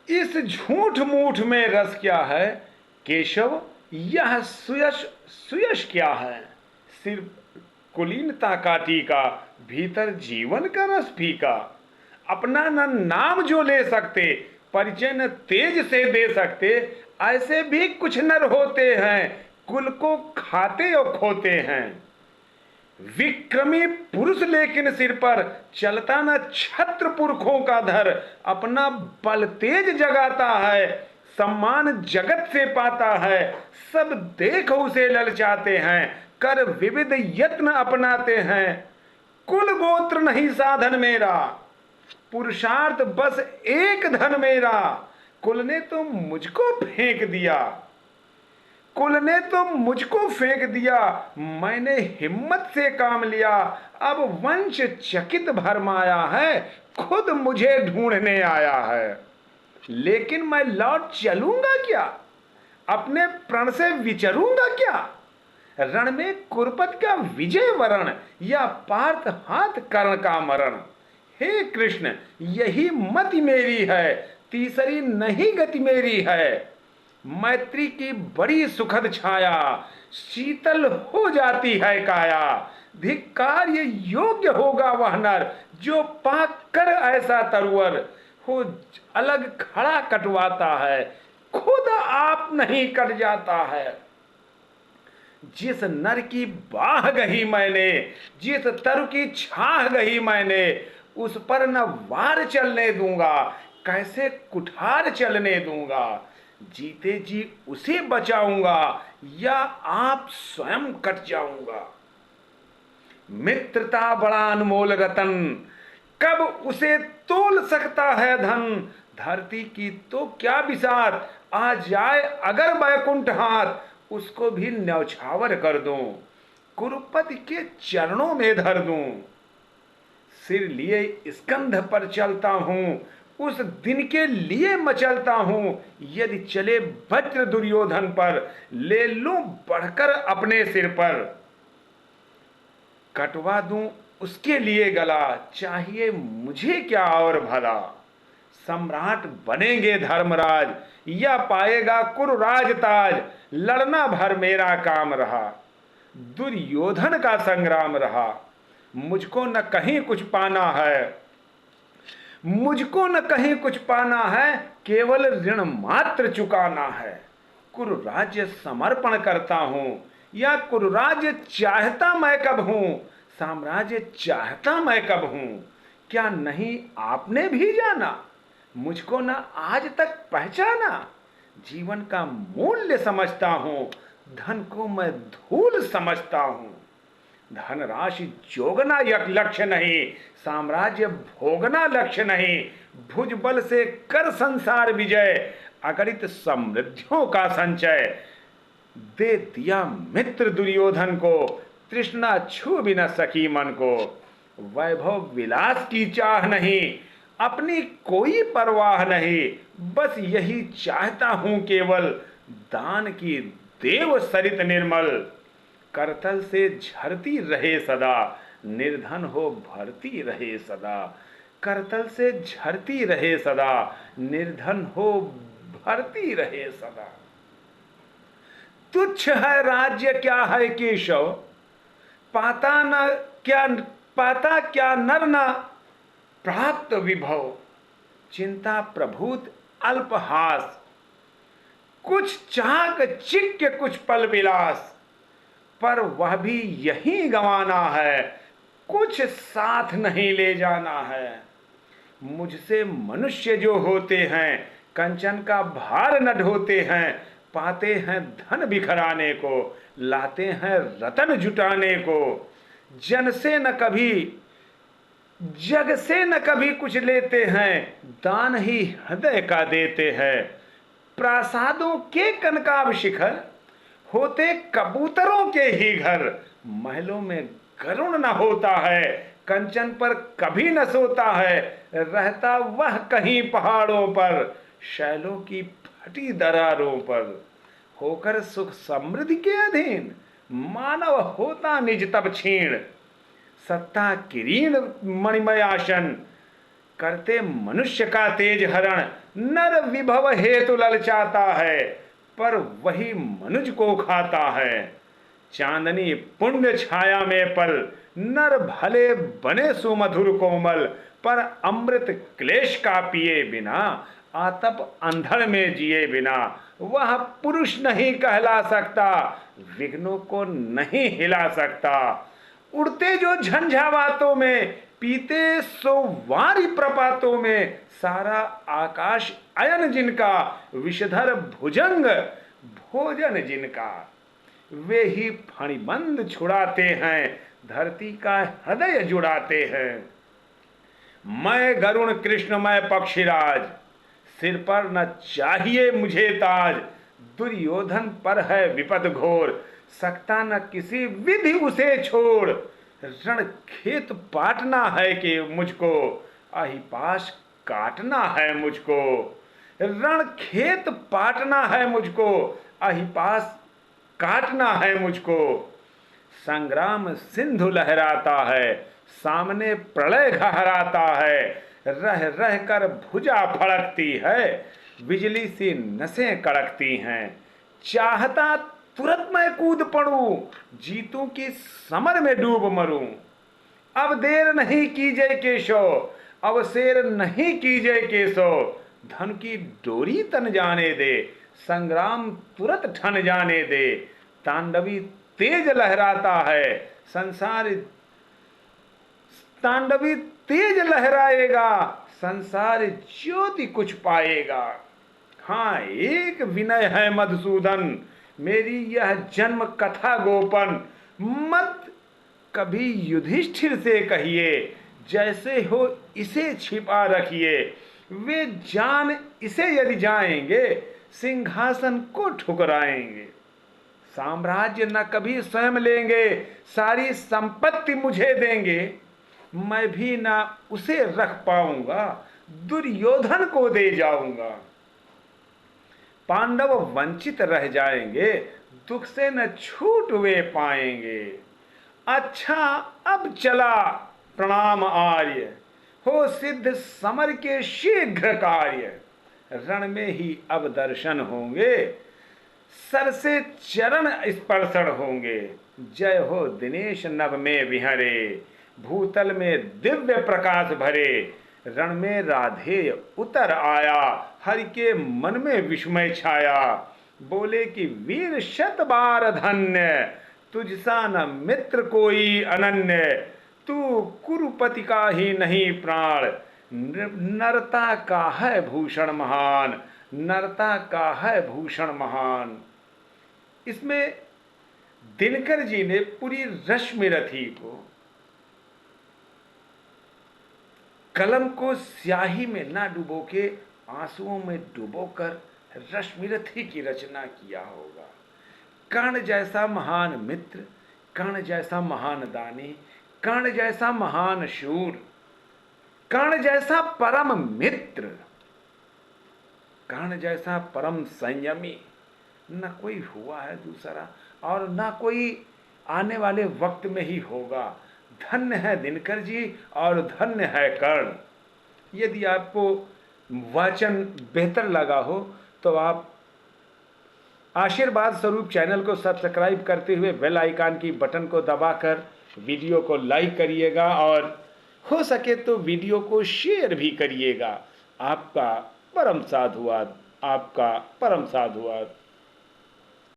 इस झूठ मूठ में रस क्या है केशव, यह सुयश सुयश क्या है। सिर्फ कुलीनता का टीका, भीतर जीवन का रस फीका। अपना न नाम जो ले सकते, परिचय न तेज से दे सकते, ऐसे भी कुछ नर होते हैं, कुल को खाते और खोते हैं। विक्रमी पुरुष लेकिन सिर पर चलता न छत्र पुरखों का धर, अपना बल तेज जगाता है, सम्मान जगत से पाता है। सब देख उसे ललचाते हैं, कर विविध यत्न अपनाते हैं। कुल गोत्र नहीं साधन मेरा, पुरुषार्थ बस एक धन मेरा। कुल ने तो मुझको फेंक दिया, कुल ने तो मुझको फेंक दिया, मैंने हिम्मत से काम लिया। अब वंश चकित भरमाया है, खुद मुझे ढूंढने आया है। लेकिन मैं लौट चलूंगा क्या, अपने प्रण से विचरूंगा क्या। रण में कुरपत का विजय वरण, या पार्थ हाथ कर्ण का मरण। हे कृष्ण यही मति मेरी है, तीसरी नहीं गति मेरी है। मैत्री की बड़ी सुखद छाया, शीतल हो जाती है काया। धिक्कार ये योग्य होगा वह नर, जो पाक कर ऐसा तरवर हो अलग खड़ा कटवाता है, खुद आप नहीं कट जाता है। जिस नर की बाह गही मैंने, जिस तरु की छाह गही मैंने, उस पर न वार चलने दूंगा, कैसे कुठार चलने दूंगा। जीते जी उसे बचाऊंगा, या आप स्वयं कट जाऊंगा। मित्रता बड़ा अनमोल रतन, कब उसे तोल सकता है धन। धरती की तो क्या बिसात, आ जाए अगर बैकुंठ हाथ, उसको भी न्यौछावर कर दूं, कुरुपति के चरणों में धर दूं। सिर लिए स्कंध पर चलता हूं, उस दिन के लिए मचलता हूं। यदि चले वज्र दुर्योधन पर, ले लूं बढ़कर अपने सिर पर। कटवा दूं उसके लिए गला, चाहिए मुझे क्या और भला। सम्राट बनेंगे धर्मराज, या पाएगा कुरुराज ताज। लड़ना भर मेरा काम रहा, दुर्योधन का संग्राम रहा। मुझको न कहीं कुछ पाना है, मुझको न कहीं कुछ पाना है, केवल ऋण मात्र चुकाना है। कुरुराज्य समर्पण करता हूं, या कुरुराज्य चाहता मैं कब हूं। साम्राज्य चाहता मैं कब हूं, क्या नहीं आपने भी जाना। मुझको न आज तक पहचाना, जीवन का मूल्य समझता हूं, धन को मैं धूल समझता हूं। धनराशि जोगना लक्ष्य नहीं, साम्राज्य भोगना लक्ष्य नहीं। भुजबल से कर संसार विजय, अगणित समृद्धियों का संचय। दे दिया मित्र दुर्योधन को, तृष्णा छू भी न सकी मन को। वैभव विलास की चाह नहीं, अपनी कोई परवाह नहीं। बस यही चाहता हूं केवल, दान की देव सरित निर्मल। करतल से झरती रहे सदा, निर्धन हो भरती रहे सदा। करतल से झरती रहे सदा, निर्धन हो भरती रहे सदा। तुच्छ है राज्य क्या है केशव, पाता न क्या, पाता क्या नर न प्राप्त विभव। चिंता प्रभुत अल्पहास, कुछ चाक चिक्य कुछ पल विलास। पर वह भी यही गंवाना है, कुछ साथ नहीं ले जाना है। मुझसे मनुष्य जो होते हैं, कंचन का भार न ढोते हैं। पाते हैं धन बिखराने को, लाते हैं रतन जुटाने को। जन से न कभी, जग से न कभी कुछ लेते हैं, दान ही हृदय का देते हैं। प्रासादों के कनकाभ शिखर, होते कबूतरों के ही घर। महलों में गरुण न होता है, कंचन पर कभी न सोता है। रहता वह कहीं पहाड़ों पर, शैलों की फटी दरारों पर। होकर सुख समृद्धि के अधीन, मानव होता निज तब क्षीण। सत्ता किरीन मणिमय आसन, करते मनुष्य का तेज हरण, नर विभव हेतु ललचाता है, पर वही मनुज को खाता है। चांदनी पुण्य छाया में पल, नर भले बने सुमधुर कोमल, पर अमृत क्लेश का पिए बिना, आतप अंधड़ में जिए बिना, वह पुरुष नहीं कहला सकता, विघ्नों को नहीं हिला सकता। उड़ते जो झंझावातों में, पीते सो वारी प्रपातों में, सारा आकाश अयन जिनका, विषधर भुजंग भोजन जिनका, वे ही फणिबंध छुड़ाते हैं, धरती का हृदय जुड़ाते हैं। मैं गरुण कृष्ण मैं पक्षीराज, सिर पर न चाहिए मुझे ताज, दुर्योधन पर है विपद घोर, सकता न किसी विधि उसे छोड़। रण खेत पाटना है कि मुझको, अहिपाश काटना है मुझको। रण खेत पाटना है मुझको, अहिपास काटना है मुझको। संग्राम सिंधु लहराता है, सामने प्रलय गहराता है, रह रह कर भुजा फड़कती है, बिजली सी नसें कड़कती हैं। चाहता तुरंत मैं कूद पड़ूं, जीतूं की समर में डूब मरूं। अब देर नहीं कीजिए केशव, अब शेर नहीं कीजिए केशव, धन की डोरी तन जाने दे, संग्राम तुरंत ठन जाने दे। तांडवी तेज लहराता है संसार, तांडवी तेज लहराएगा, संसार ज्योति कुछ पाएगा। हाँ एक विनय है मधुसूदन, मेरी यह जन्म कथा गोपन, मत कभी युधिष्ठिर से कहिए, जैसे हो इसे छिपा रखिए। वे जान इसे यदि जाएंगे, सिंहासन को ठुकराएंगे। साम्राज्य न कभी स्वयं लेंगे, सारी संपत्ति मुझे देंगे, मैं भी ना उसे रख पाऊंगा, दुर्योधन को दे जाऊंगा। पांडव वंचित रह जाएंगे, दुख से न छूट वे पाएंगे। अच्छा अब चला प्रणाम आर्य, हो सिद्ध समर के शीघ्र कार्य। रण में ही अब दर्शन होंगे, सर से चरण स्पर्शन होंगे। जय हो दिनेश नभ में विहरे, भूतल में दिव्य प्रकाश भरे। रण में राधेय उतर आया, हरि के मन में विस्मय छाया। बोले कि वीर शत बार धन्य, तुझसा न मित्र कोई अनन्य। तू कुरुपति का ही नहीं प्राण, नरता का है भूषण महान, नरता का है भूषण महान। इसमें दिनकर जी ने पूरी रश्मि रथी को, कलम को स्याही में ना डुबो के आंसुओं में डुबोकर रश्मिरथी की रचना किया होगा। कर्ण जैसा महान मित्र, कर्ण जैसा महान दानी, कर्ण जैसा महान शूर, कर्ण जैसा परम मित्र, कर्ण जैसा परम संयमी न कोई हुआ है दूसरा, और न कोई आने वाले वक्त में ही होगा। धन्य है दिनकर जी और धन्य है कर्ण। यदि आपको वाचन बेहतर लगा हो तो आप आशीर्वाद स्वरूप चैनल को सब्सक्राइब करते हुए बेल आइकन की बटन को दबाकर वीडियो को लाइक करिएगा, और हो सके तो वीडियो को शेयर भी करिएगा। आपका परम साधुवाद, आपका परम साधुवाद।